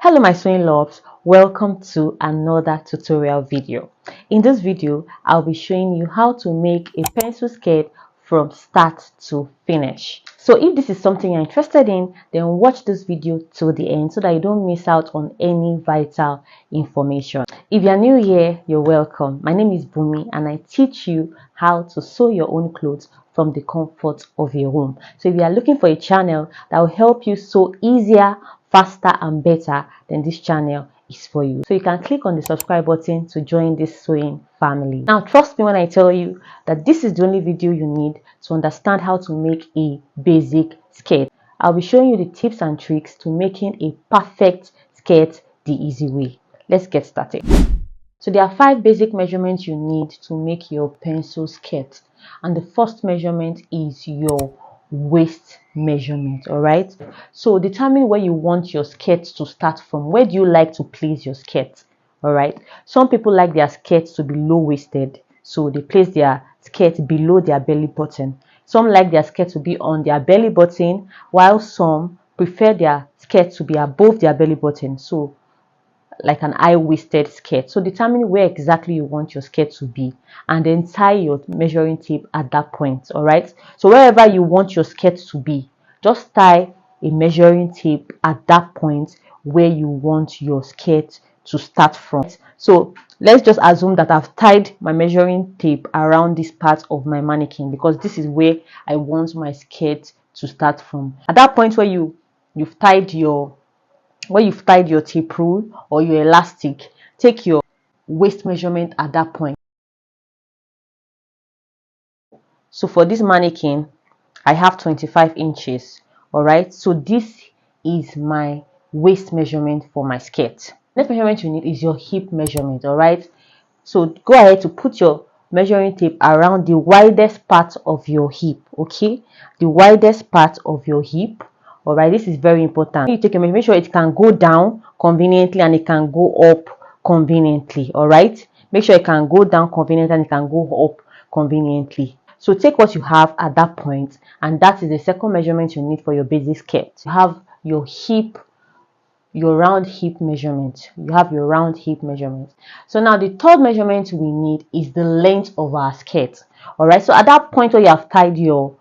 Hello my sewing loves, welcome to another tutorial video. In this video I'll be showing you how to make a pencil skirt from start to finish. So if this is something you're interested in, then watch this video till the end so that you don't miss out on any vital information. If you're new here, you're welcome. My name is Bumi and I teach you how to sew your own clothes from the comfort of your home. So if you are looking for a channel that will help you sew easier, faster and better, then this channel is for you. So you can click on the subscribe button to join this sewing family. Now trust me when I tell you that this is the only video you need to understand how to make a basic skirt. I'll be showing you the tips and tricks to making a perfect skirt the easy way. Let's get started. So there are 5 basic measurements you need to make your pencil skirt, and the first measurement is your waist measurement. All right, so determine where you want your skirt to start from. Where do you like to place your skirt? All right, some people like their skirts to be low-waisted, so they place their skirt below their belly button. Some like their skirt to be on their belly button, while some prefer their skirt to be above their belly button, so like an high-waisted skirt. So determine where exactly you want your skirt to be and then tie your measuring tape at that point. All right, so wherever you want your skirt to be, just tie a measuring tape at that point where you want your skirt to start from. So let's just assume that I've tied my measuring tape around this part of my mannequin because this is where I want my skirt to start from. At that point where you've tied your tape rule or your elastic, take your waist measurement at that point. So for this mannequin, I have 25 inches. All right, so this is my waist measurement for my skirt. Next measurement you need is your hip measurement. All right, so go ahead to put your measuring tape around the widest part of your hip. Okay, the widest part of your hip. All right, this is very important. You take a measure, make sure it can go down conveniently and it can go up conveniently. All right, make sure it can go down conveniently and it can go up conveniently. So take what you have at that point, and that is the second measurement you need for your basic skirt. You have your round hip measurement. You have your round hip measurement. So now the third measurement we need is the length of our skirt. All right, so at that point where you have tied your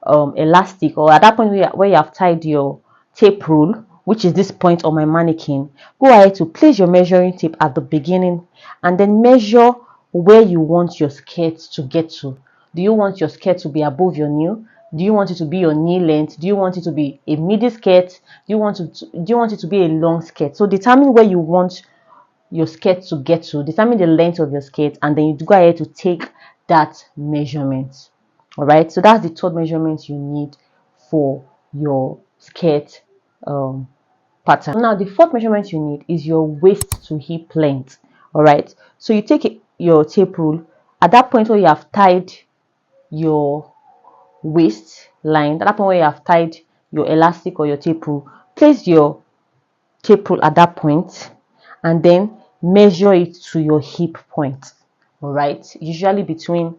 elastic, or at that point where you have tied your tape rule, which is this point on my mannequin, go ahead to place your measuring tape at the beginning and then measure where you want your skirt to get to. Do you want your skirt to be above your knee? Do you want it to be your knee length? Do you want it to be a midi skirt? Do you want it to be a long skirt? So determine where you want your skirt to get to, determine the length of your skirt, and then you go ahead to take that measurement. All right, so that's the third measurement you need for your skirt pattern. Now the fourth measurement you need is your waist to hip length. All right, so you take your tape rule at that point where you have tied your waist line, at that point where you have tied your elastic or your tape rule, place your tape rule at that point and then measure it to your hip point. All right, usually between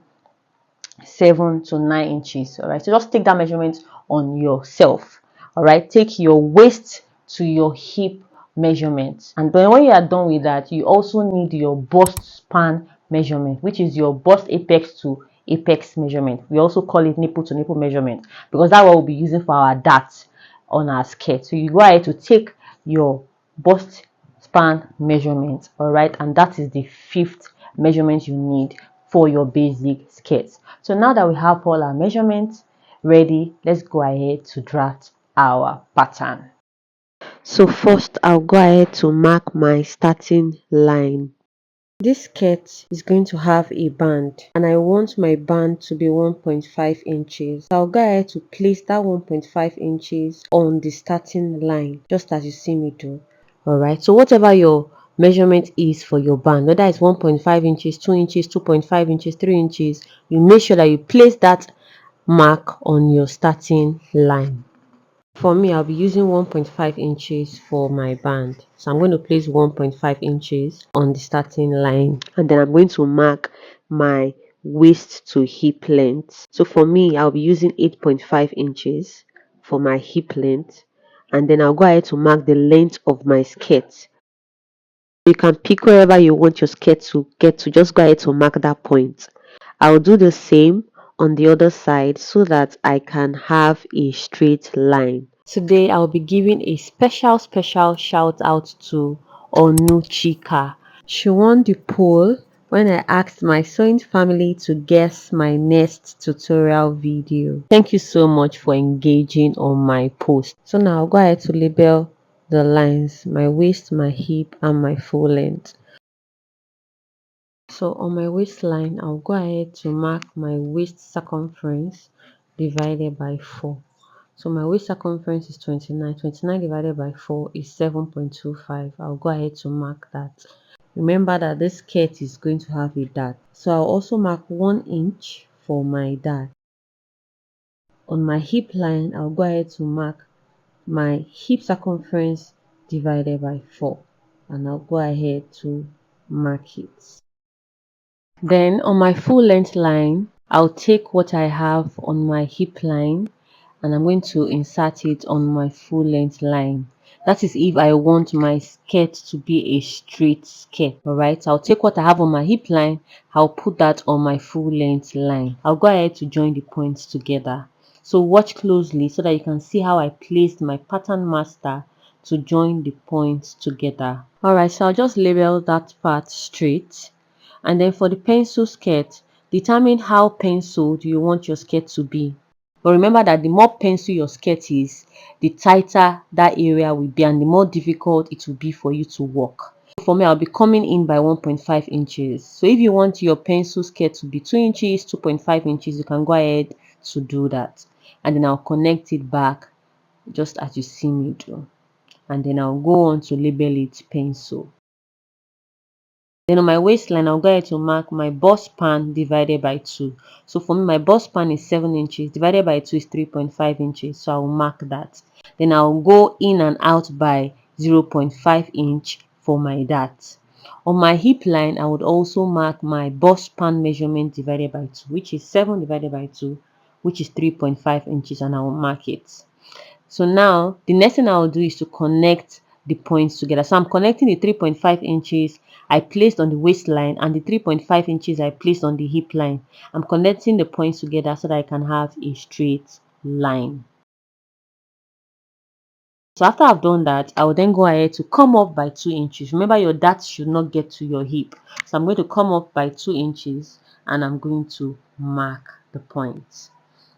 7 to 9 inches. All right, so just take that measurement on yourself. All right, take your waist to your hip measurement, and then when you are done with that, you also need your bust span measurement, which is your bust apex to apex measurement. We also call it nipple to nipple measurement because that's what we'll be using for our darts on our skirt. So you go ahead to take your bust span measurement. All right, and that is the fifth measurement you need for your basic skirts. So now that we have all our measurements ready, let's go ahead to draft our pattern. So first I'll go ahead to mark my starting line. This skirt is going to have a band and I want my band to be 1.5 inches. So I'll go ahead to place that 1.5 inches on the starting line, just as you see me do. Alright, so whatever your measurement is for your band, whether it's 1.5 inches, 2 inches, 2.5 inches, 3 inches, you make sure that you place that mark on your starting line. For me, I'll be using 1.5 inches for my band. So I'm going to place 1.5 inches on the starting line. And then I'm going to mark my waist to hip length. So for me, I'll be using 8.5 inches for my hip length. and then I'll go ahead to mark the length of my skirt. You can pick wherever you want your skirt to get to, just go ahead to mark that point. I'll do the same on the other side so that I can have a straight line. Today I'll be giving a special shout out to Onuchika. She won the poll when I asked my sewing family to guess my next tutorial video. Thank you so much for engaging on my post. So now I'll go ahead to label the lines, my waist, my hip, and my full length. So on my waistline, I'll go ahead to mark my waist circumference divided by 4. So my waist circumference is 29. 29 divided by 4 is 7.25. I'll go ahead to mark that. Remember that this skirt is going to have a dart. So I'll also mark 1 inch for my dart. On my hip line, I'll go ahead to mark my hip circumference divided by 4. And I'll go ahead to mark it. Then on my full length line, I'll take what I have on my hip line and I'm going to insert it on my full length line. That is if I want my skirt to be a straight skirt. Alright, so I'll take what I have on my hip line, I'll put that on my full length line. I'll go ahead to join the points together. So watch closely so that you can see how I placed my pattern master to join the points together. Alright, so I'll just label that part straight. And then for the pencil skirt, determine how penciled you want your skirt to be. But remember that the more pencil your skirt is, the tighter that area will be and the more difficult it will be for you to walk. For me, I'll be coming in by 1.5 inches. So if you want your pencil skirt to be 2 inches, 2.5 inches, you can go ahead to do that. And then I'll connect it back just as you see me do. And then I'll go on to label it pencil. Then on my waistline, I'll go ahead to mark my bust span divided by 2. So for me, my bust span is 7 inches. Divided by 2 is 3.5 inches. So I'll mark that. Then I'll go in and out by 0.5 inch for my dart. On my hip line, I would also mark my bust span measurement divided by 2, which is 7 divided by 2, which is 3.5 inches, and I'll mark it. So now the next thing I'll do is to connect the points together. So I'm connecting the 3.5 inches I placed on the waistline and the 3.5 inches I placed on the hip line. I'm connecting the points together so that I can have a straight line. So after I've done that, I will then go ahead to come up by 2 inches. Remember, your dart should not get to your hip. So I'm going to come up by 2 inches and I'm going to mark the points.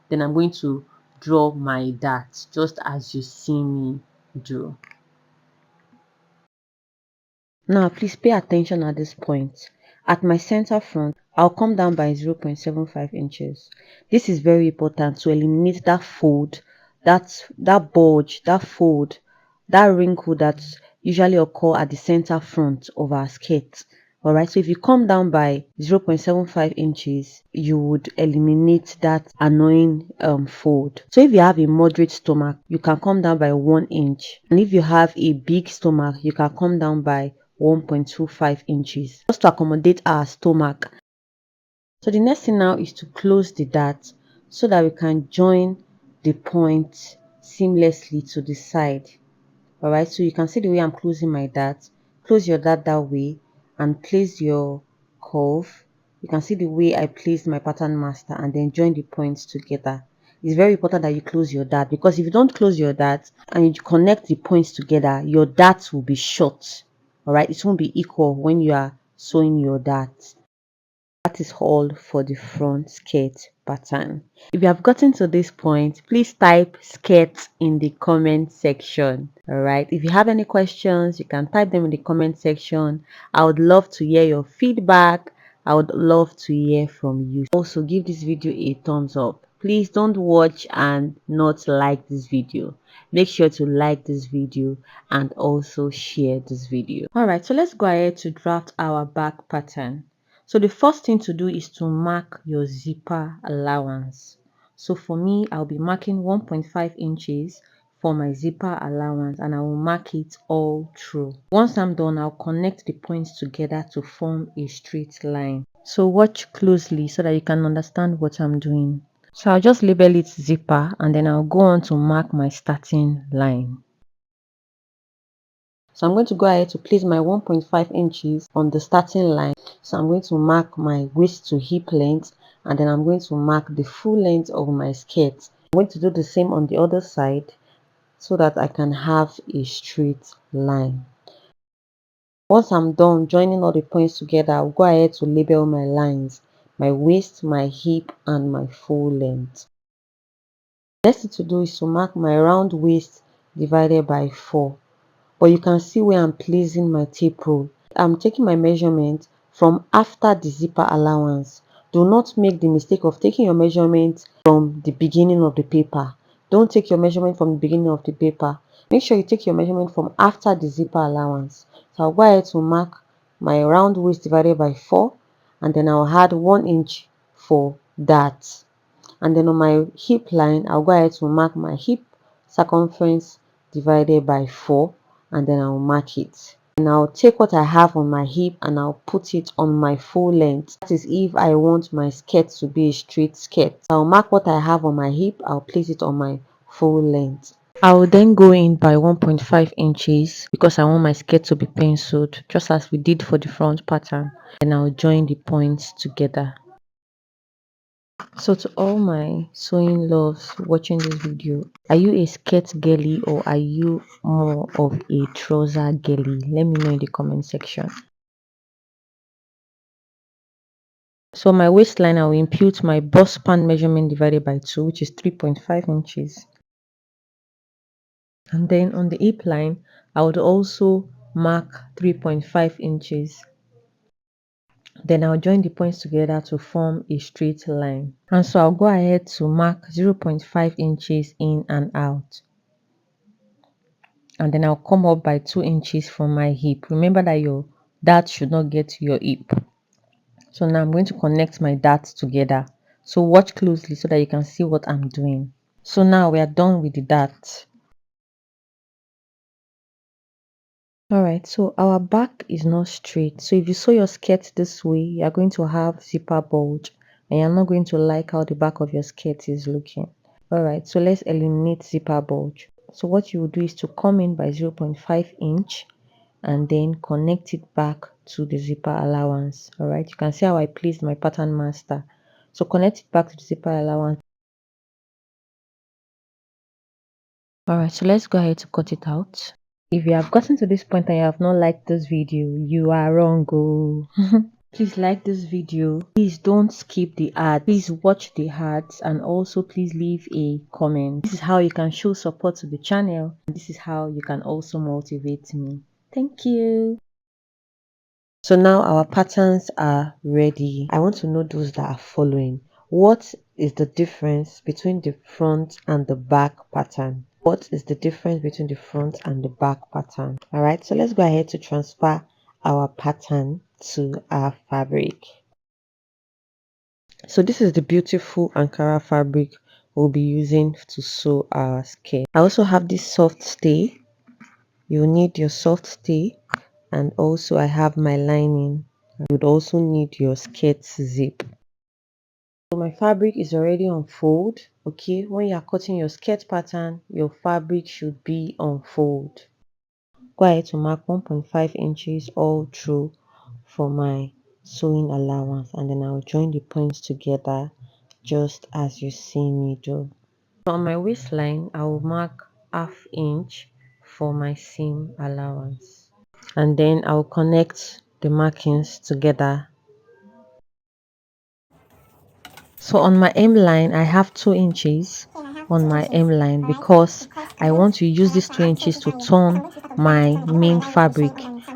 Then I'm going to draw my dart just as you see me do. Now please pay attention at this point. At my center front, I'll come down by 0.75 inches. This is very important to eliminate that fold, that bulge, that fold, that wrinkle that usually occur at the center front of our skirt. Alright, so if you come down by 0.75 inches, you would eliminate that annoying fold. So if you have a moderate stomach, you can come down by 1 inch. And if you have a big stomach, you can come down by 1.25 inches just to accommodate our stomach. So the next thing now is to close the dart so that we can join the point seamlessly to the side. Alright, so you can see the way I'm closing my dart. Close your dart that way and place your curve. You can see the way I placed my pattern master and then join the points together. It's very important that you close your dart, because if you don't close your dart and you connect the points together, your dart will be short. Alright, it won't be equal when you are sewing your dart. That is all for the front skirt pattern. If you have gotten to this point, please type skirt in the comment section. Alright, if you have any questions, you can type them in the comment section. I would love to hear your feedback. I would love to hear from you. Also, give this video a thumbs up. Please don't watch and not like this video. Make sure to like this video and also share this video. Alright, so let's go ahead to draft our back pattern. So the first thing to do is to mark your zipper allowance. So for me, I'll be marking 1.5 inches for my zipper allowance and I will mark it all through. Once I'm done, I'll connect the points together to form a straight line. So watch closely so that you can understand what I'm doing. So I'll just label it zipper and then I'll go on to mark my starting line. So I'm going to go ahead to place my 1.5 inches on the starting line. So I'm going to mark my waist to hip length, and then I'm going to mark the full length of my skirt. I'm going to do the same on the other side so that I can have a straight line. Once I'm done joining all the points together, I'll go ahead to label my lines, my waist, my hip, and my full length. Next thing to do is to mark my round waist divided by 4. But you can see where I'm placing my tape rule. I'm taking my measurement from after the zipper allowance. Do not make the mistake of taking your measurement from the beginning of the paper. Don't take your measurement from the beginning of the paper. Make sure you take your measurement from after the zipper allowance. So I'll go ahead to mark my round waist divided by 4, and then I'll add 1 inch for that. And then on my hip line, I'll go ahead to mark my hip circumference divided by 4, and then I'll mark it. And I'll take what I have on my hip and I'll put it on my full length. That is if I want my skirt to be a straight skirt. I'll mark what I have on my hip, I'll place it on my full length. I will then go in by 1.5 inches because I want my skirt to be penciled, just as we did for the front pattern. And I'll join the points together. So to all my sewing loves watching this video, are you a skirt girly or are you more of a trouser girly? Let me know in the comment section. So my waistline, I will impute my bust span measurement divided by 2, which is 3.5 inches. And then on the hip line, I would also mark 3.5 inches. Then I'll join the points together to form a straight line. And so I'll go ahead to mark 0.5 inches in and out. And then I'll come up by 2 inches from my hip. Remember that your dart should not get to your hip. So now I'm going to connect my darts together. So watch closely so that you can see what I'm doing. So now we are done with the darts. Alright, so our back is not straight. So if you sew your skirt this way, you're going to have zipper bulge. And you're not going to like how the back of your skirt is looking. Alright, so let's eliminate zipper bulge. So what you will do is to come in by 0.5 inch. And then connect it back to the zipper allowance. All right, you can see how I placed my pattern master. So connect it back to the zipper allowance. All right, so let's go ahead to cut it out. If you have gotten to this point and you have not liked this video, you are wrong. Oh. Please like this video. Please don't skip the ads. Please watch the ads and also please leave a comment. This is how you can show support to the channel. And this is how you can also motivate me. Thank you. So now our patterns are ready. I want to know those that are following. What is the difference between the front and the back pattern? What is the difference between the front and the back pattern? Alright, so let's go ahead to transfer our pattern to our fabric. So this is the beautiful Ankara fabric we'll be using to sew our skirt. I also have this soft stay. You'll need your soft stay, and also I have my lining. You would also need your skirt zip. So my fabric is already on fold. Okay, when you are cutting your skirt pattern, your fabric should be on fold. Go ahead to mark 1.5 inches all through for my sewing allowance, and then I'll join the points together just as you see me do. So on my waistline, I will mark ½ inch for my seam allowance, and then I'll connect the markings together. So on my hem line, I have 2 inches on my hem line because I want to use these 2 inches to turn my main fabric.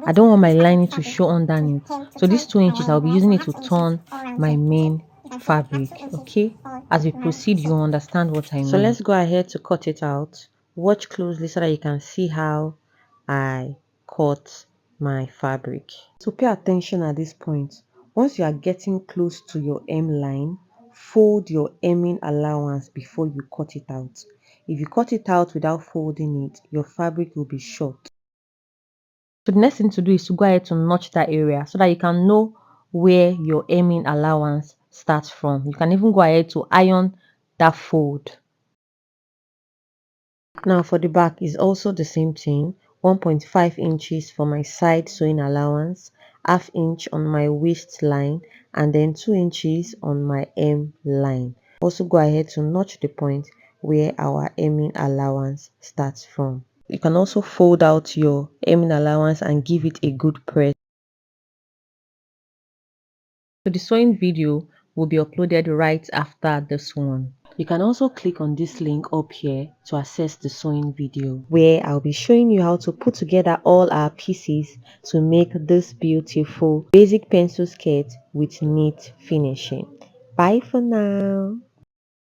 I don't want my lining to show underneath. So these 2 inches, I'll be using it to turn my main fabric. Okay, as we proceed, you understand what I mean. So let's go ahead to cut it out. Watch closely so that you can see how I cut my fabric. So pay attention at this point. Once you are getting close to your hem line, fold your hemming allowance before you cut it out. If you cut it out without folding it, your fabric will be short. So the next thing to do is to go ahead to notch that area so that you can know where your hemming allowance starts from. You can even go ahead to iron that fold. Now for the back is also the same thing. 1.5 inches for my side sewing allowance, half inch on my waistline, and then 2 inches on my hem line. Also go ahead to notch the point where our hemming allowance starts from. You can also fold out your hemming allowance and give it a good press. So the sewing video will be uploaded right after this one. You can also click on this link up here to access the sewing video, where I'll be showing you how to put together all our pieces to make this beautiful basic pencil skirt with neat finishing. Bye for now.